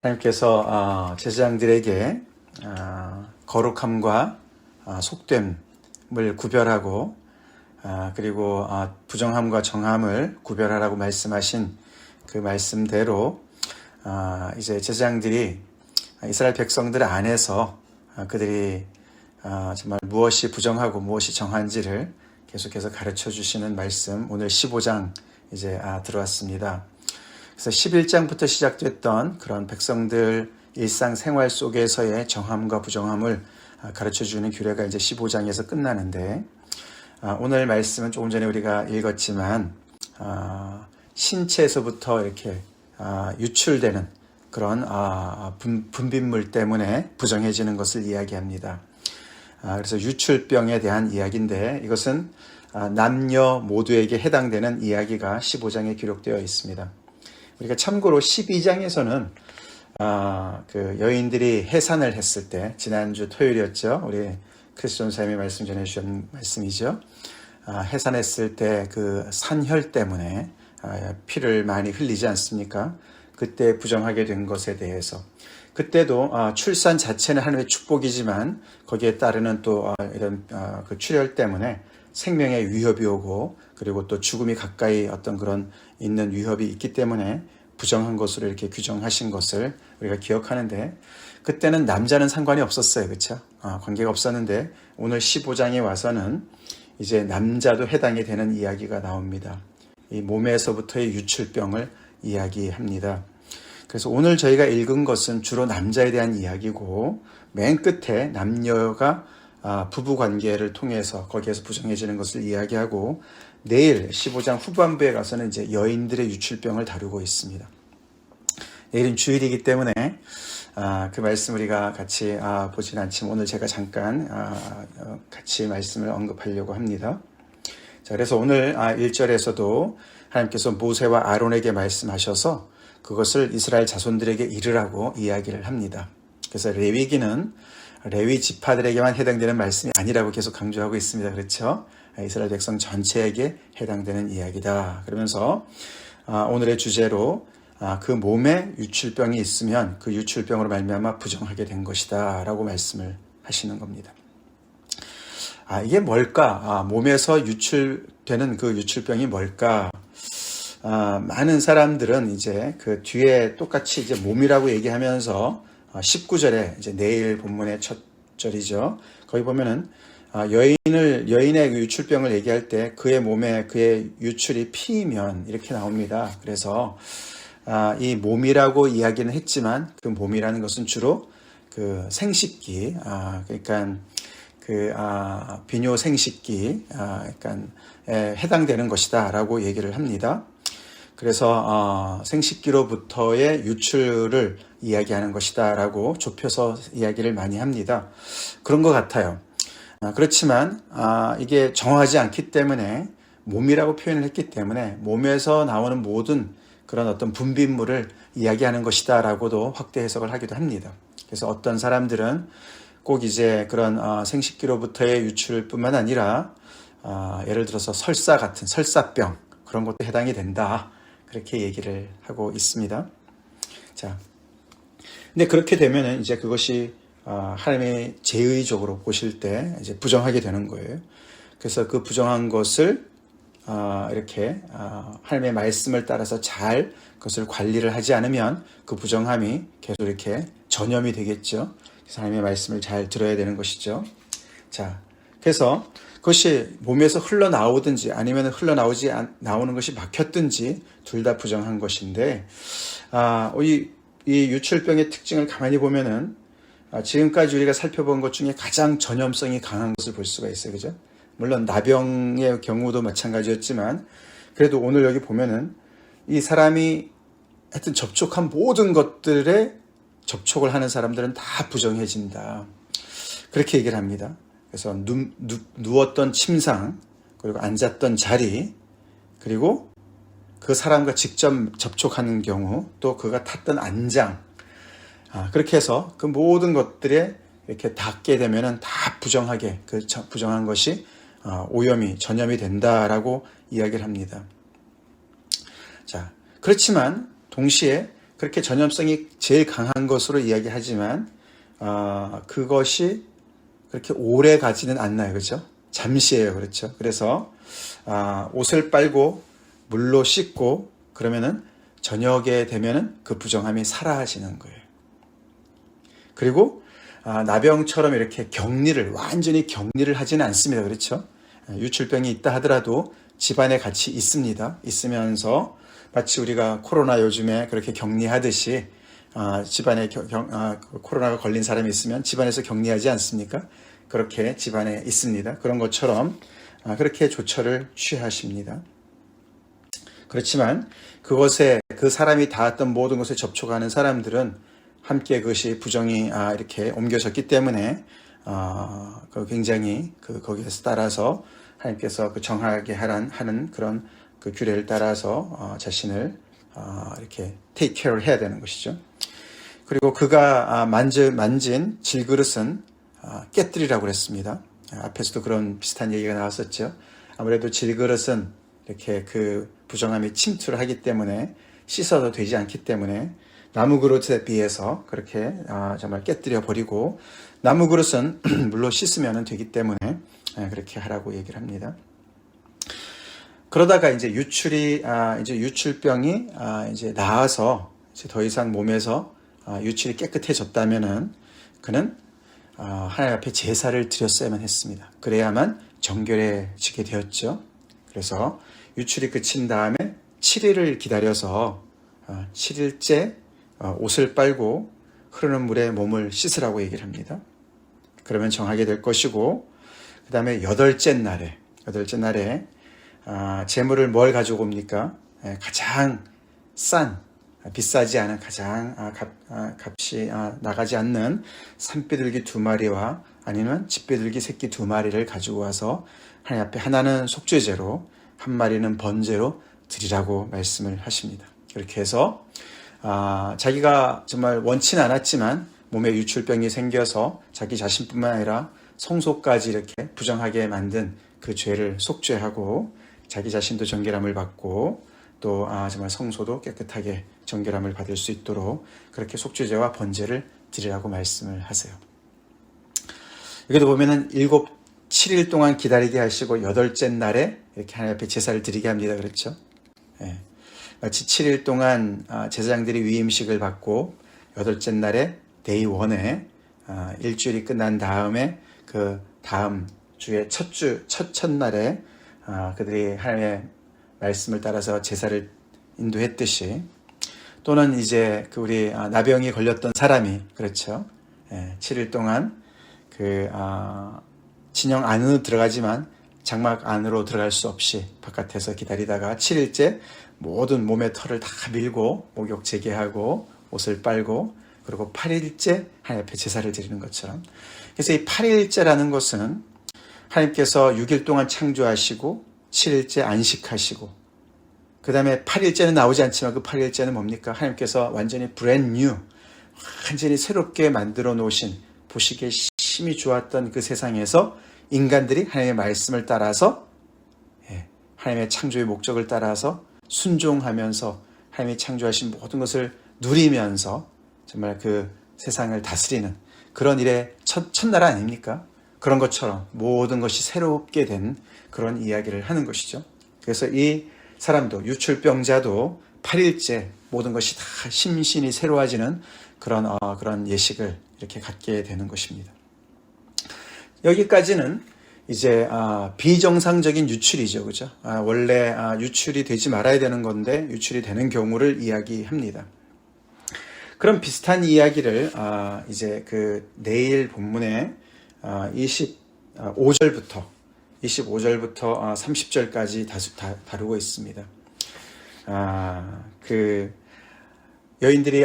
하나님께서 제사장들에게 거룩함과 속됨을 구별하고 그리고 부정함과 정함을 구별하라고 말씀하신 그 말씀대로 이제 제사장들이 이스라엘 백성들 안에서 그들이 정말 무엇이 부정하고 무엇이 정한지를 계속해서 가르쳐 주시는 말씀, 오늘 15장 이제 들어왔습니다. 그래서 11장부터 시작됐던 그런 백성들 일상생활 속에서의 정함과 부정함을 가르쳐주는 규례가 이제 15장에서 끝나는데, 오늘 말씀은 조금 전에 우리가 읽었지만 신체에서부터 이렇게 유출되는 그런 분비물 때문에 부정해지는 것을 이야기합니다. 그래서 유출병에 대한 이야기인데, 이것은 남녀 모두에게 해당되는 이야기가 15장에 기록되어 있습니다. 우리가 참고로 12장에서는 그 여인들이 해산을 했을 때, 지난주 토요일이었죠. 우리 크리스 전사님이 말씀 전해주신 말씀이죠. 해산했을 때 그 산혈 때문에 피를 많이 흘리지 않습니까? 그때 부정하게 된 것에 대해서, 그때도 출산 자체는 하나님의 축복이지만 거기에 따르는 또 이런 그 출혈 때문에 생명에 위협이 오고, 그리고 또 죽음이 가까이 어떤 그런 있는 위협이 있기 때문에 부정한 것으로 이렇게 규정하신 것을 우리가 기억하는데, 그때는 남자는 상관이 없었어요. 그렇죠? 관계가 없었는데 오늘 15장에 와서는 이제 남자도 해당이 되는 이야기가 나옵니다. 이 몸에서부터의 유출병을 이야기합니다. 그래서 오늘 저희가 읽은 것은 주로 남자에 대한 이야기고, 맨 끝에 남녀가 부부관계를 통해서 거기에서 부정해지는 것을 이야기하고, 내일 15장 후반부에 가서는 이제 여인들의 유출병을 다루고 있습니다. 내일은 주일이기 때문에 그 말씀 우리가 같이 보진 않지만 오늘 제가 잠깐 같이 말씀을 언급하려고 합니다. 자, 그래서 오늘 1절에서도 하나님께서 모세와 아론에게 말씀하셔서 그것을 이스라엘 자손들에게 이르라고 이야기를 합니다. 그래서 레위기는 레위 지파들에게만 해당되는 말씀이 아니라고 계속 강조하고 있습니다. 그렇죠? 이스라엘 백성 전체에게 해당되는 이야기다. 그러면서 오늘의 주제로 그 몸에 유출병이 있으면 그 유출병으로 말미암아 부정하게 된 것이다 라고 말씀을 하시는 겁니다. 이게 뭘까? 몸에서 유출되는 그 유출병이 뭘까? 많은 사람들은 이제 그 뒤에 똑같이 이제 몸이라고 얘기하면서 19절에 이제 내일 본문의 첫 절이죠. 거기 보면은 여인의 유출병을 얘기할 때 그의 몸에 그의 유출이 피이면 이렇게 나옵니다. 그래서 이 몸이라고 이야기는 했지만 그 몸이라는 것은 주로 그 생식기, 그러니까 그 비뇨 생식기, 그러니까 해당되는 것이다라고 얘기를 합니다. 그래서 생식기로부터의 유출을 이야기하는 것이다라고 좁혀서 이야기를 많이 합니다. 그런 것 같아요. 그렇지만 이게 정확하지 않기 때문에 몸이라고 표현을 했기 때문에 몸에서 나오는 모든 그런 어떤 분비물을 이야기하는 것이다라고도 확대 해석을 하기도 합니다. 그래서 어떤 사람들은 꼭 이제 그런 생식기로부터의 유출뿐만 아니라 예를 들어서 설사 같은 설사병, 그런 것도 해당이 된다, 그렇게 얘기를 하고 있습니다. 자, 근데 그렇게 되면은 이제 그것이 하나님의 제의적으로 보실 때 이제 부정하게 되는 거예요. 그래서 그 부정한 것을 이렇게 하나님의 말씀을 따라서 잘 그것을 관리를 하지 않으면 그 부정함이 계속 이렇게 전염이 되겠죠. 그래서 하나님의 말씀을 잘 들어야 되는 것이죠. 그래서 그것이 몸에서 흘러나오든지 아니면 나오는 것이 막혔든지 둘 다 부정한 것인데, 이 유출병의 특징을 가만히 보면은 지금까지 우리가 살펴본 것 중에 가장 전염성이 강한 것을 볼 수가 있어요. 그죠? 물론 나병의 경우도 마찬가지였지만, 그래도 오늘 여기 보면은 이 사람이 하여튼 접촉한 모든 것들에 접촉을 하는 사람들은 다 부정해진다, 그렇게 얘기를 합니다. 그래서 누웠던 침상, 그리고 앉았던 자리, 그리고 그 사람과 직접 접촉하는 경우, 또 그가 탔던 안장, 그렇게 해서 그 모든 것들에 이렇게 닿게 되면은 다 부정하게, 그 부정한 것이 오염이, 전염이 된다라고 이야기를 합니다. 자, 그렇지만 동시에 그렇게 전염성이 제일 강한 것으로 이야기하지만 그것이 그렇게 오래 가지는 않나요, 그렇죠? 잠시예요, 그렇죠? 그래서 옷을 빨고 물로 씻고 그러면은 저녁에 되면은 그 부정함이 사라지는 거예요. 그리고 나병처럼 이렇게 완전히 격리를 하지는 않습니다, 그렇죠? 유출병이 있다 하더라도 집안에 같이 있습니다. 있으면서 마치 우리가 코로나 요즘에 그렇게 격리하듯이 집안에 코로나가 걸린 사람이 있으면 집안에서 격리하지 않습니까? 그렇게 집안에 있습니다. 그런 것처럼 그렇게 조처를 취하십니다. 그렇지만 그것에 그 사람이 닿았던 모든 것에 접촉하는 사람들은 함께 그것이 부정이 이렇게 옮겨졌기 때문에 굉장히 거기에서 따라서 하나님께서 정하게 하는 그런 그 규례를 따라서 자신을 이렇게 take care를 해야 되는 것이죠. 그리고 그가 만진 질그릇은 깨뜨리라고 그랬습니다. 앞에서도 그런 비슷한 얘기가 나왔었죠. 아무래도 질그릇은 이렇게 그 부정함이 침투를 하기 때문에 씻어도 되지 않기 때문에 나무 그릇에 비해서 그렇게 정말 깨뜨려 버리고, 나무 그릇은 물로 씻으면 되기 때문에 그렇게 하라고 얘기를 합니다. 그러다가 이제 유출병이 이제 나아서 이제 더 이상 몸에서 유출이 깨끗해졌다면은 그는 하나님 앞에 제사를 드렸어야만 했습니다. 그래야만 정결해지게 되었죠. 그래서 유출이 그친 다음에 7일을 기다려서 7일째 옷을 빨고 흐르는 물에 몸을 씻으라고 얘기를 합니다. 그러면 정하게 될 것이고, 그 다음에 여덟째 날에 재물을 뭘 가지고 옵니까? 가장 비싸지 않은 가장 값이 나가지 않는 산비둘기 2마리와 아니면 집비둘기 새끼 2마리를 가지고 와서 하나님 앞에, 하나는 속죄제로, 한 마리는 번제로 드리라고 말씀을 하십니다. 그렇게 해서 자기가 정말 원치는 않았지만 몸에 유출병이 생겨서 자기 자신뿐만 아니라 성소까지 이렇게 부정하게 만든 그 죄를 속죄하고 자기 자신도 정결함을 받고 또 정말 성소도 깨끗하게 정결함을 받을 수 있도록 그렇게 속죄제와 번제를 드리라고 말씀을 하세요. 여기도 보면은 7일 동안 기다리게 하시고 8째 날에 이렇게 하나님 앞에 제사를 드리게 합니다. 그렇죠? 마치 7일 동안 제사장들이 위임식을 받고 8째 날에 데이 1에 일주일이 끝난 다음에 그 다음 주의 첫날에 그들이 하나님의 말씀을 따라서 제사를 인도했듯이, 또는 이제 우리 나병이 걸렸던 사람이, 그렇죠? 7일 동안 진영 안으로 들어가지만 장막 안으로 들어갈 수 없이 바깥에서 기다리다가 7일째 모든 몸의 털을 다 밀고 목욕 재개하고 옷을 빨고, 그리고 8일째 하나님 앞에 제사를 드리는 것처럼. 그래서 이 8일째라는 것은 하나님께서 6일 동안 창조하시고 7일째 안식하시고, 그 다음에 8일째는 나오지 않지만 그 8일째는 뭡니까? 하나님께서 완전히 brand new, 완전히 새롭게 만들어 놓으신, 보시기에 심히 좋았던 그 세상에서 인간들이 하나님의 말씀을 따라서, 하나님의 창조의 목적을 따라서 순종하면서 하나님이 창조하신 모든 것을 누리면서 정말 그 세상을 다스리는 그런 일의 첫날 아닙니까? 그런 것처럼 모든 것이 새롭게 된 그런 이야기를 하는 것이죠. 그래서 이 사람도, 유출병자도 8일째 모든 것이 다 심신이 새로워지는 그런 예식을 이렇게 갖게 되는 것입니다. 여기까지는 이제 비정상적인 유출이죠, 그죠? 원래 유출이 되지 말아야 되는 건데 유출이 되는 경우를 이야기합니다. 그런 비슷한 이야기를 이제 내일 본문에 25절부터 30절까지 다루고 있습니다. 여인들이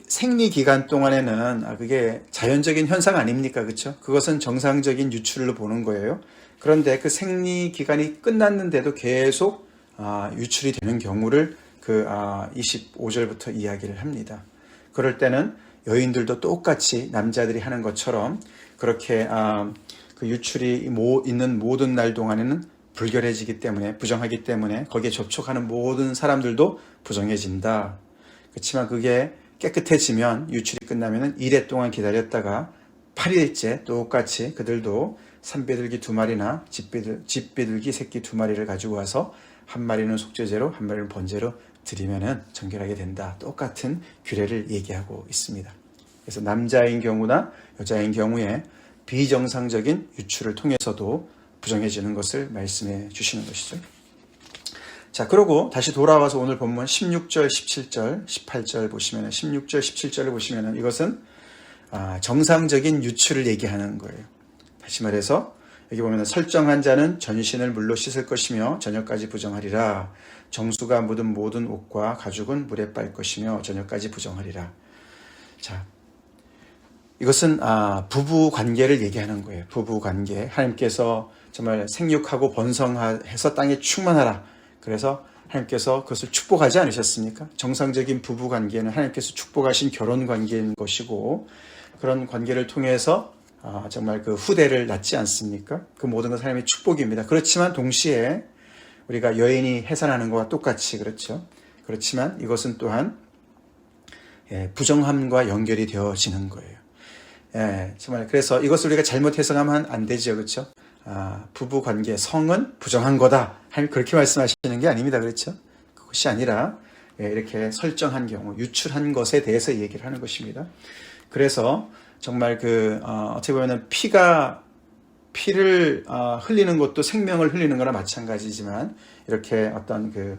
생리 기간 동안에는 그게 자연적인 현상 아닙니까? 그렇죠? 그것은 정상적인 유출로 보는 거예요. 그런데 그 생리 기간이 끝났는데도 계속 유출이 되는 경우를 25절부터 이야기를 합니다. 그럴 때는 여인들도 똑같이 남자들이 하는 것처럼 그렇게 그 유출이 있는 모든 날 동안에는 불결해지기 때문에, 부정하기 때문에 거기에 접촉하는 모든 사람들도 부정해진다. 그렇지만 그게 깨끗해지면 유출이 끝나면 1회 동안 기다렸다가 8일째 똑같이 그들도 산비둘기 2마리나 집비둘기 새끼 2마리를 가지고 와서 한 마리는 속죄제로 한 마리는 번제로 드리면은 정결하게 된다. 똑같은 규례를 얘기하고 있습니다. 그래서 남자인 경우나 여자인 경우에 비정상적인 유출을 통해서도 부정해지는 것을 말씀해 주시는 것이죠. 자, 그러고 다시 돌아와서 오늘 본문 16절, 17절, 18절 보시면 16절, 17절을 보시면 이것은 정상적인 유출을 얘기하는 거예요. 다시 말해서 여기 보면 설정한 자는 전신을 물로 씻을 것이며 저녁까지 부정하리라. 정수가 묻은 모든 옷과 가죽은 물에 빨 것이며 저녁까지 부정하리라. 자, 이것은 부부 관계를 얘기하는 거예요. 부부 관계. 하나님께서 정말 생육하고 번성해서 땅에 충만하라. 그래서 하나님께서 그것을 축복하지 않으셨습니까? 정상적인 부부 관계는 하나님께서 축복하신 결혼 관계인 것이고 그런 관계를 통해서 정말 그 후대를 낳지 않습니까? 그 모든 건 하나님의 축복입니다. 그렇지만 동시에 우리가 여인이 해산하는 것과 똑같이 그렇죠. 그렇지만 이것은 또한 부정함과 연결이 되어지는 거예요. 정말 그래서 이것을 우리가 잘못 해석하면 안 되죠, 그렇죠? 부부 관계 성은 부정한 거다. 그렇게 말씀하시는 게 아닙니다, 그렇죠? 그것이 아니라 이렇게 설정한 경우, 유출한 것에 대해서 얘기를 하는 것입니다. 그래서 정말 어떻게 보면은 피를 흘리는 것도 생명을 흘리는 거나 마찬가지지만 이렇게 어떤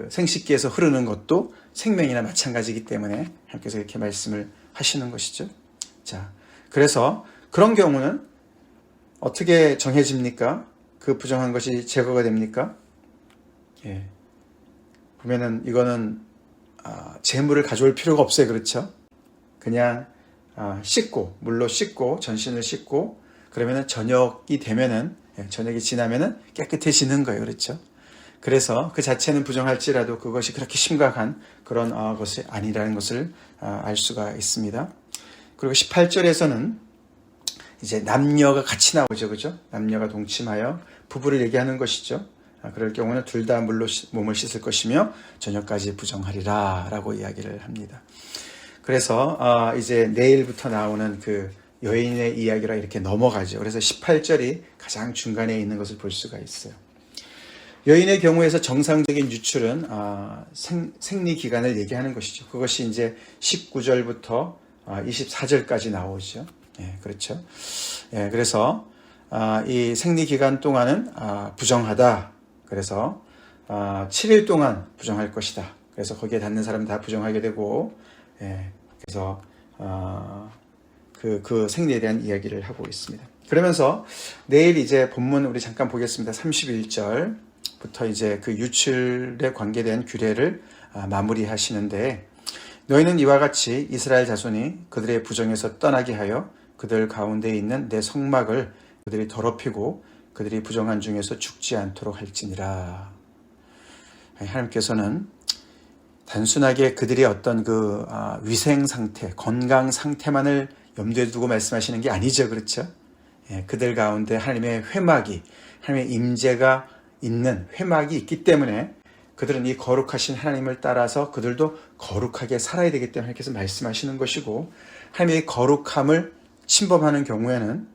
생식기에서 흐르는 것도 생명이나 마찬가지이기 때문에 하나님께서 이렇게 말씀을 하시는 것이죠. 자, 그래서 그런 경우는 어떻게 정해집니까? 그 부정한 것이 제거가 됩니까? 보면은 이거는 재물을 가져올 필요가 없어요, 그렇죠? 그냥 물로 씻고 전신을 씻고 그러면은 저녁이 되면은 저녁이 지나면은 깨끗해지는 거예요, 그렇죠? 그래서 그 자체는 부정할지라도 그것이 그렇게 심각한 그런 것이 아니라는 것을 알 수가 있습니다. 그리고 18절에서는 이제 남녀가 같이 나오죠, 그죠? 남녀가 동침하여 부부를 얘기하는 것이죠. 그럴 경우는 둘 다 물로 몸을 씻을 것이며 저녁까지 부정하리라 라고 이야기를 합니다. 그래서 이제 내일부터 나오는 그 여인의 이야기라 이렇게 넘어가죠. 그래서 18절이 가장 중간에 있는 것을 볼 수가 있어요. 여인의 경우에서 정상적인 유출은 생리 기간을 얘기하는 것이죠. 그것이 이제 19절부터 24절까지 나오죠. 그렇죠. 그래서 이 생리 기간 동안은 부정하다. 그래서 7일 동안 부정할 것이다. 그래서 거기에 닿는 사람은 다 부정하게 되고, 그래서 그 생리에 대한 이야기를 하고 있습니다. 그러면서 내일 이제 본문 우리 잠깐 보겠습니다. 31절부터 이제 그 유출에 관계된 규례를 마무리하시는데, 너희는 이와 같이 이스라엘 자손이 그들의 부정에서 떠나게 하여 그들 가운데 있는 내 성막을 그들이 더럽히고 그들이 부정한 중에서 죽지 않도록 할지니라. 하나님께서는 단순하게 그들의 어떤 위생 상태, 건강 상태만을 염두에 두고 말씀하시는 게 아니죠, 그렇죠? 그들 가운데 하나님의 회막이, 하나님의 임재가 있는 회막이 있기 때문에 그들은 이 거룩하신 하나님을 따라서 그들도 거룩하게 살아야 되기 때문에 하나님께서 말씀하시는 것이고, 하나님의 거룩함을 침범하는 경우에는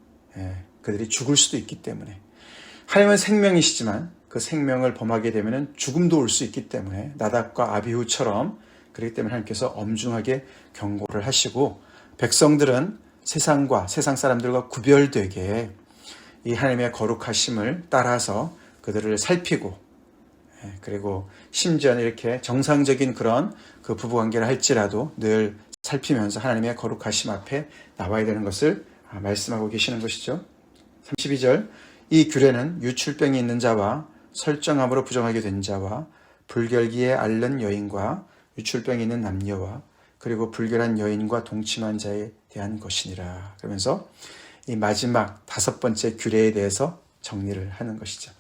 그들이 죽을 수도 있기 때문에, 하나님은 생명이시지만 그 생명을 범하게 되면 죽음도 올 수 있기 때문에 나답과 아비후처럼, 그렇기 때문에 하나님께서 엄중하게 경고를 하시고, 백성들은 세상과 세상 사람들과 구별되게 이 하나님의 거룩하심을 따라서 그들을 살피고, 그리고 심지어는 이렇게 정상적인 그런 그 부부관계를 할지라도 늘 살피면서 하나님의 거룩하심 앞에 나와야 되는 것을 말씀하고 계시는 것이죠. 32절, 이 규례는 유출병이 있는 자와 설정함으로 부정하게 된 자와 불결기에 앓는 여인과 유출병이 있는 남녀와 그리고 불결한 여인과 동침한 자에 대한 것이니라. 그러면서 이 마지막 5번째 규례에 대해서 정리를 하는 것이죠.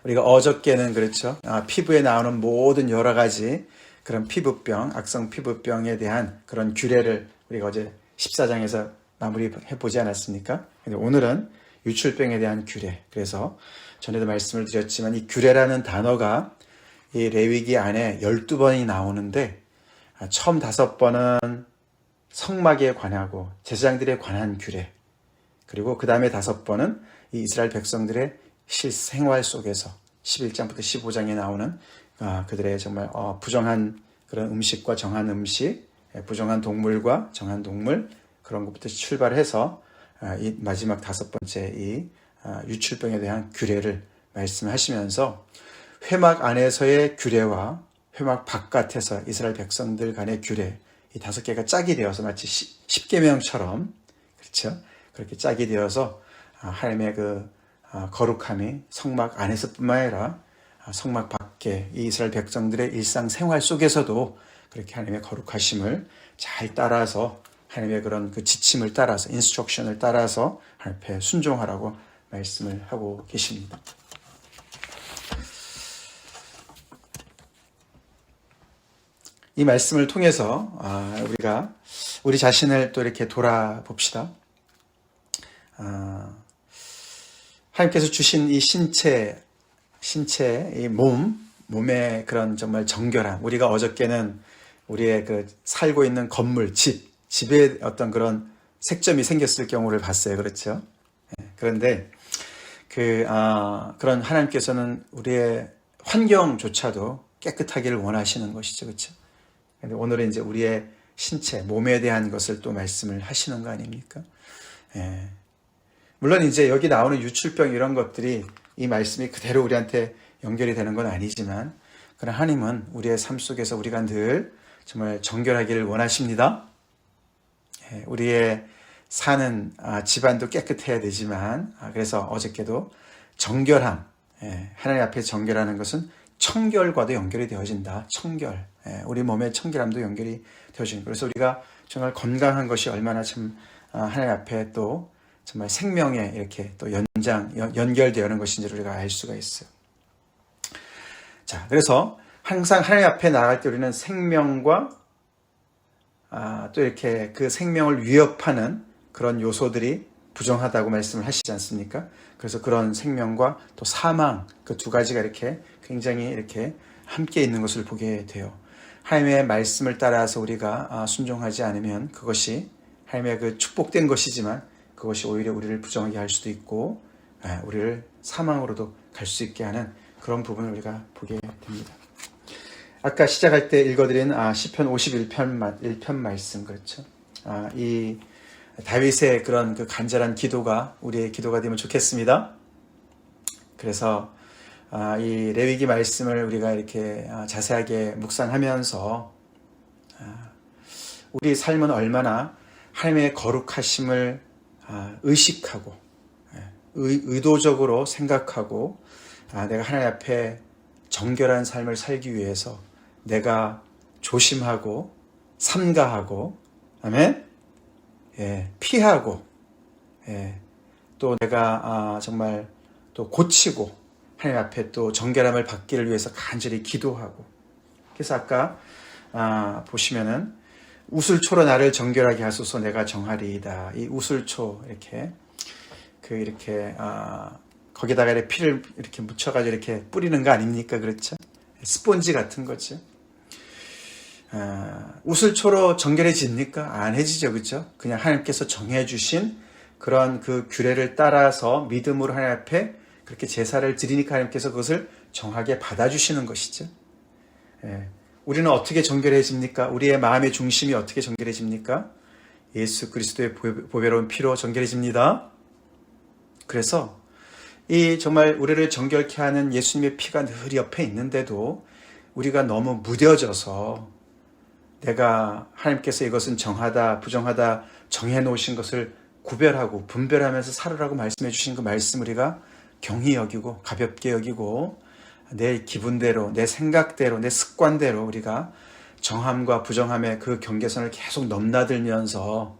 우리가 어저께는 그렇죠. 피부에 나오는 모든 여러 가지 그런 피부병, 악성 피부병에 대한 그런 규례를 우리가 어제 14장에서 마무리해 보지 않았습니까? 근데 오늘은 유출병에 대한 규례. 그래서 전에도 말씀을 드렸지만 이 규례라는 단어가 이 레위기 안에 12번이 나오는데 처음 5번은 성막에 관하고 제사장들에 관한 규례, 그리고 그 다음에 5번은 이 이스라엘 백성들의 실생활 속에서 11장부터 15장에 나오는 그들의 정말 부정한 그런 음식과 정한 음식, 부정한 동물과 정한 동물, 그런 것부터 출발해서 이 마지막 5번째 이 유출병에 대한 규례를 말씀하시면서 회막 안에서의 규례와 회막 바깥에서 이스라엘 백성들 간의 규례, 이 5개가 짝이 되어서 마치 10계명처럼, 그렇죠? 그렇게 짝이 되어서 하나님의 그 거룩함이 성막 안에서뿐만 아니라 성막 밖에 이 이스라엘 백성들의 일상생활 속에서도 그렇게 하나님의 거룩하심을 잘 따라서, 하나님의 그런 그 지침을 따라서, 인스트럭션을 따라서 하나님 앞에 순종하라고 말씀을 하고 계십니다. 이 말씀을 통해서 우리가 우리 자신을 또 이렇게 돌아봅시다. 하나님께서 주신 이 신체, 이 몸의 그런 정말 정결함, 우리가 어저께는 우리의 그 살고 있는 건물, 집에 어떤 그런 색점이 생겼을 경우를 봤어요. 그렇죠? 그런데 그런 하나님께서는 우리의 환경조차도 깨끗하기를 원하시는 것이죠. 그렇죠? 근데 오늘은 이제 우리의 신체, 몸에 대한 것을 또 말씀을 하시는 거 아닙니까? 물론 이제 여기 나오는 유출병 이런 것들이 이 말씀이 그대로 우리한테 연결이 되는 건 아니지만, 그러나 하나님은 우리의 삶 속에서 우리가 늘 정말 정결하기를 원하십니다. 우리의 사는 집안도 깨끗해야 되지만, 그래서 어저께도 정결함, 하나님 앞에 정결하는 것은 청결과도 연결이 되어진다. 청결, 우리 몸의 청결함도 연결이 되어진다. 그래서 우리가 정말 건강한 것이 얼마나 참 하나님 앞에 또 정말 생명에 이렇게 또 연결되어는 것인지를 우리가 알 수가 있어요. 자, 그래서 항상 하나님 앞에 나갈 때 우리는 생명과 또 이렇게 그 생명을 위협하는 그런 요소들이 부정하다고 말씀을 하시지 않습니까? 그래서 그런 생명과 또 사망, 그 두 가지가 이렇게 굉장히 이렇게 함께 있는 것을 보게 돼요. 하나님의 말씀을 따라서 우리가 순종하지 않으면 그것이 하나님의 그 축복된 것이지만 그것이 오히려 우리를 부정하게 할 수도 있고 우리를 사망으로도 갈 수 있게 하는 그런 부분을 우리가 보게 됩니다. 아까 시작할 때 읽어드린 시편 51편 말씀, 그렇죠? 이 다윗의 그런 그 간절한 기도가 우리의 기도가 되면 좋겠습니다. 그래서 이 레위기 말씀을 우리가 이렇게 자세하게 묵상하면서 우리 삶은 얼마나 하나님의 거룩하심을 의식하고 의도적으로 생각하고 내가 하나님 앞에 정결한 삶을 살기 위해서 내가 조심하고 삼가하고, 아멘? 피하고, 또 내가 정말 또 고치고 하나님 앞에 또 정결함을 받기를 위해서 간절히 기도하고. 그래서 아까 보시면은 우슬초로 나를 정결하게 하소서 내가 정하리이다. 이 우슬초 이렇게 거기다가 이렇게 피를 이렇게 묻혀가지고 이렇게 뿌리는 거 아닙니까? 그렇죠? 스폰지 같은 거죠. 우슬초로 정결해집니까? 안 해지죠. 그렇죠? 그냥 하나님께서 정해주신 그런 그 규례를 따라서 믿음으로 하나님 앞에 그렇게 제사를 드리니까 하나님께서 그것을 정하게 받아주시는 것이죠. 우리는 어떻게 정결해집니까? 우리의 마음의 중심이 어떻게 정결해집니까? 예수 그리스도의 보배로운 피로 정결해집니다. 그래서 이 정말 우리를 정결케 하는 예수님의 피가 늘 옆에 있는데도 우리가 너무 무뎌져서 내가 하나님께서 이것은 정하다 부정하다 정해놓으신 것을 구별하고 분별하면서 살으라고 말씀해 주신 그 말씀 우리가 경히 여기고 가볍게 여기고 내 기분대로 내 생각대로 내 습관대로 우리가 정함과 부정함의 그 경계선을 계속 넘나들면서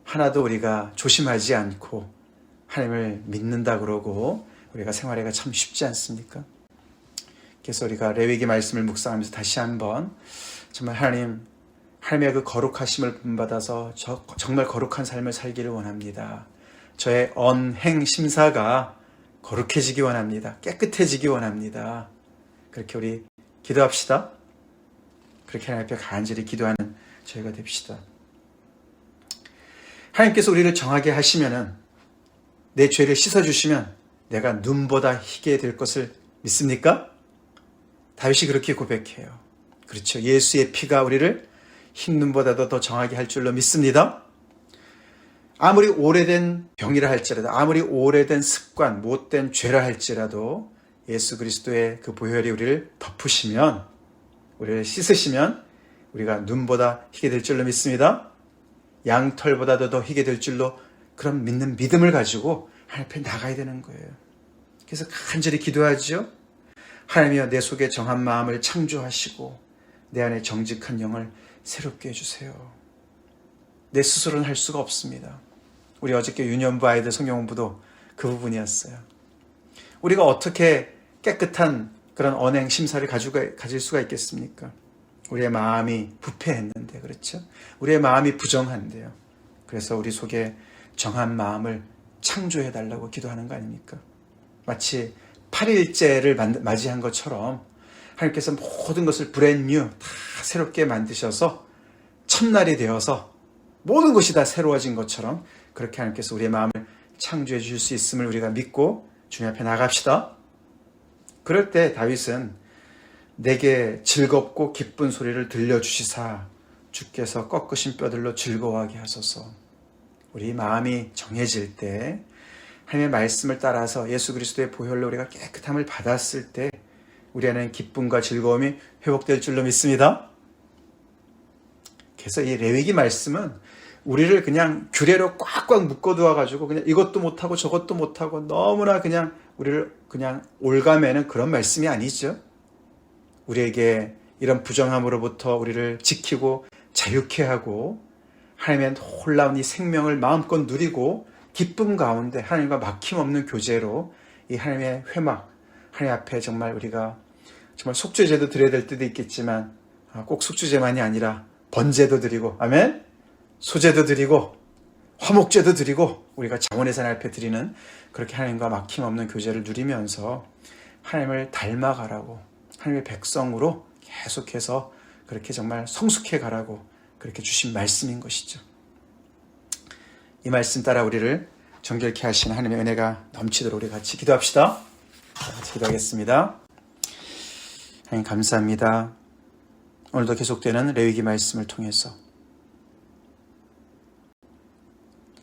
하나도 우리가 조심하지 않고 하나님을 믿는다 그러고 우리가 생활하기가 참 쉽지 않습니까? 그래서 우리가 레위기 말씀을 묵상하면서 다시 한번 정말 하나님의 그 거룩하심을 본받아서 정말 거룩한 삶을 살기를 원합니다. 저의 언행 심사가 거룩해지기 원합니다. 깨끗해지기 원합니다. 그렇게 우리 기도합시다. 그렇게 하나님 앞에 간절히 기도하는 저희가 됩시다. 하나님께서 우리를 정하게 하시면은, 내 죄를 씻어주시면 내가 눈보다 희게 될 것을 믿습니까? 다윗이 그렇게 고백해요. 그렇죠. 예수의 피가 우리를 흰눈보다도 더 정하게 할 줄로 믿습니다. 아무리 오래된 병이라 할지라도, 아무리 오래된 습관, 못된 죄라 할지라도 예수 그리스도의 그 보혈이 우리를 덮으시면, 우리를 씻으시면 우리가 눈보다 희게 될 줄로 믿습니다. 양털보다도 더 희게 될 줄로, 그런 믿는 믿음을 가지고 하나님 앞에 나가야 되는 거예요. 그래서 간절히 기도하죠. 하나님이여, 내 속에 정한 마음을 창조하시고 내 안에 정직한 영을 새롭게 해주세요. 내 스스로는 할 수가 없습니다. 우리 어저께 유년부 아이들 성경공부도 그 부분이었어요. 우리가 어떻게 깨끗한 그런 언행 심사를 가질 수가 있겠습니까? 우리의 마음이 부패했는데, 그렇죠? 우리의 마음이 부정한데요. 그래서 우리 속에 정한 마음을 창조해달라고 기도하는 거 아닙니까? 마치 8일째를 맞이한 것처럼 하나님께서 모든 것을 브랜뉴 다 새롭게 만드셔서 첫날이 되어서 모든 것이 다 새로워진 것처럼, 그렇게 하나님께서 우리의 마음을 창조해 주실 수 있음을 우리가 믿고 주님 앞에 나갑시다. 그럴 때 다윗은 내게 즐겁고 기쁜 소리를 들려주시사 주께서 꺾으신 뼈들로 즐거워하게 하소서. 우리 마음이 정해질 때, 하나님의 말씀을 따라서 예수 그리스도의 보혈로 우리가 깨끗함을 받았을 때 우리 안에는 기쁨과 즐거움이 회복될 줄로 믿습니다. 그래서 이 레위기 말씀은 우리를 그냥 규례로 꽉꽉 묶어두어가지고 그냥 이것도 못하고 저것도 못하고 너무나 그냥 우리를 그냥 올가매는 그런 말씀이 아니죠. 우리에게 이런 부정함으로부터 우리를 지키고 자유케 하고 하나님의 놀라운 이 생명을 마음껏 누리고 기쁨 가운데 하나님과 막힘없는 교제로 이 하나님의 회막, 하나님 앞에 정말 우리가 정말 속죄제도 드려야 될 때도 있겠지만 꼭 속죄제만이 아니라 번제도 드리고, 아멘? 소제도 드리고 화목제도 드리고 우리가 자원의 산 앞에 드리는 그렇게 하나님과 막힘없는 교제를 누리면서 하나님을 닮아가라고, 하나님의 백성으로 계속해서 그렇게 정말 성숙해 가라고 그렇게 주신 말씀인 것이죠. 이 말씀 따라 우리를 정결케 하시는 하나님의 은혜가 넘치도록 우리 같이 기도합시다. 같이 기도하겠습니다. 하나님 감사합니다. 오늘도 계속되는 레위기 말씀을 통해서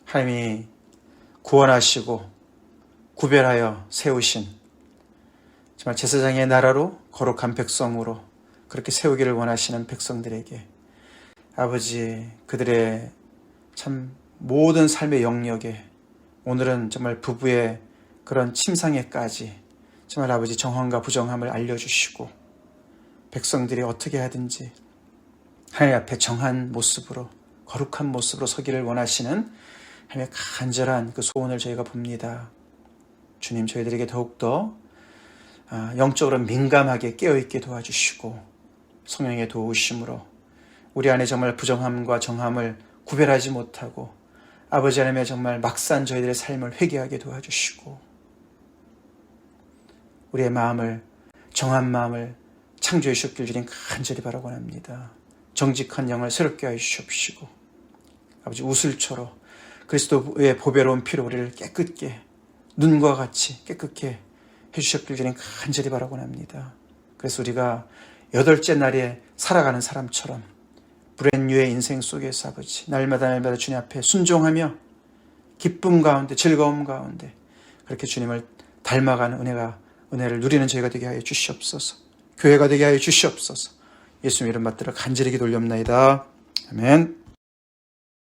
하나님이 구원하시고 구별하여 세우신 정말 제사장의 나라로 거룩한 백성으로 그렇게 세우기를 원하시는 백성들에게 아버지, 그들의 참 모든 삶의 영역에 오늘은 정말 부부의 그런 침상에까지 정말 아버지 정황과 부정함을 알려주시고 백성들이 어떻게 하든지 하나님 앞에 정한 모습으로 거룩한 모습으로 서기를 원하시는 하나님의 간절한 그 소원을 저희가 봅니다. 주님, 저희들에게 더욱더 영적으로 민감하게 깨어있게 도와주시고 성령의 도우심으로 우리 안에 정말 부정함과 정함을 구별하지 못하고 아버지 하나님의 정말 막산 저희들의 삶을 회개하게 도와주시고 우리의 마음을, 정한 마음을 창조해 주셨길 주님 간절히 바라고 합니다. 정직한 영을 새롭게 하여 주시옵시고 아버지 우슬초로 그리스도의 보배로운 피로 우리를 깨끗게 눈과 같이 깨끗게 해주셨길 주님 간절히 바라고 합니다. 그래서 우리가 8째 날에 살아가는 사람처럼 브랜뉴의 인생 속에서 아버지 날마다 주님 앞에 순종하며 기쁨 가운데 즐거움 가운데 그렇게 주님을 닮아가는 은혜를 누리는 저희가 되게 하여 주시옵소서. 교회가 되게 하여 주시옵소서. 예수님 이름 받들어 간절히 기도 올렵나이다. 아멘.